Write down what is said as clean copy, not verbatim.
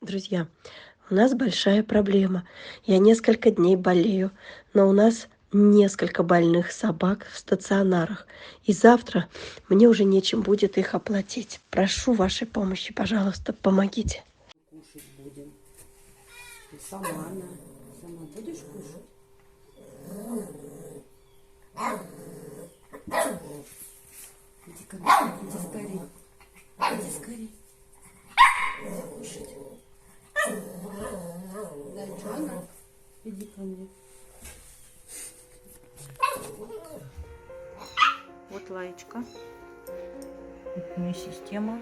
Друзья, у нас большая проблема. Я несколько дней болею, но у нас несколько больных собак в стационарах. И завтра мне уже нечем будет их оплатить. Прошу вашей помощи, пожалуйста, помогите. Кушать будем. Ты сама, на. Сама будешь кушать? Иди ко мне, иди скорее. Иди скорее. Иди кушать. Да, Джона, иди ко мне. Вот лаечка. Это у нее система.